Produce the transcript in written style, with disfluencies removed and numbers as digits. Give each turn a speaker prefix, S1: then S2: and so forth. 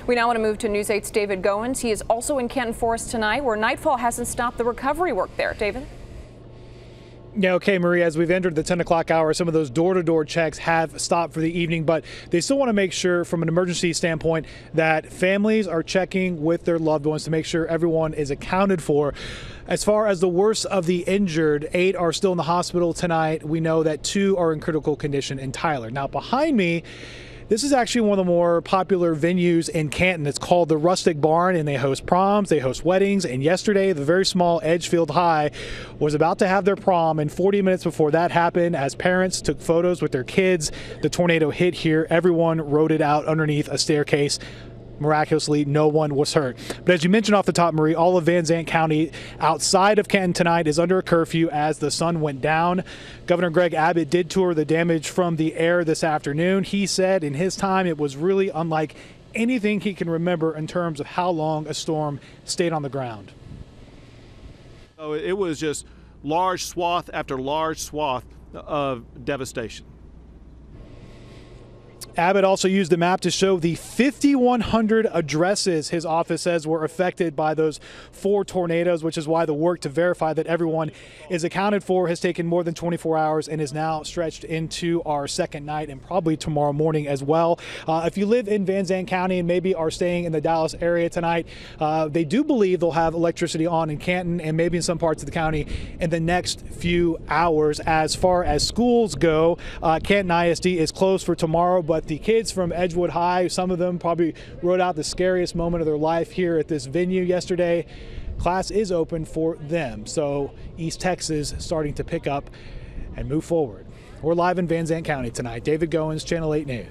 S1: We now want to move to News 8's David Goins. He is also in Canton Forest tonight, where nightfall hasn't stopped the recovery work there. David?
S2: Yeah, okay, Marie, as we've entered the 10 o'clock hour, some of those door-to-door checks have stopped for the evening, but they still want to make sure from an emergency standpoint that families are checking with their loved ones to make sure everyone is accounted for. As far as the worst of the injured, 8 are still in the hospital tonight. We know that 2 are in critical condition in Tyler. Now, behind me, this is actually one of the more popular venues in Canton. It's called the Rustic Barn, and they host proms, they host weddings, and yesterday the very small Edgefield High was about to have their prom, and 40 minutes before that happened, as parents took photos with their kids, the tornado hit here. Everyone rode it out underneath a staircase. Miraculously, no one was hurt. But as you mentioned off the top, Marie, all of Van Zandt County outside of Canton tonight is under a curfew as the sun went down. Governor Greg Abbott did tour the damage from the air this afternoon. He said in his time it was really unlike anything he can remember in terms of how long a storm stayed on the ground.
S3: So it was just large swath after large swath of devastation.
S2: Abbott also used the map to show the 5,100 addresses his office says were affected by those 4 tornadoes, which is why the work to verify that everyone is accounted for has taken more than 24 hours and is now stretched into our second night and probably tomorrow morning as well. If you live in Van Zandt County and maybe are staying in the Dallas area tonight, they do believe they'll have electricity on in Canton and maybe in some parts of the county in the next few hours. As far as schools go, Canton ISD is closed for tomorrow, but the kids from Edgewood High, some of them probably wrote out the scariest moment of their life here at this venue yesterday. Class is open for them. So East Texas starting to pick up and move forward. We're live in Van Zandt County tonight. David Goins, Channel 8 News.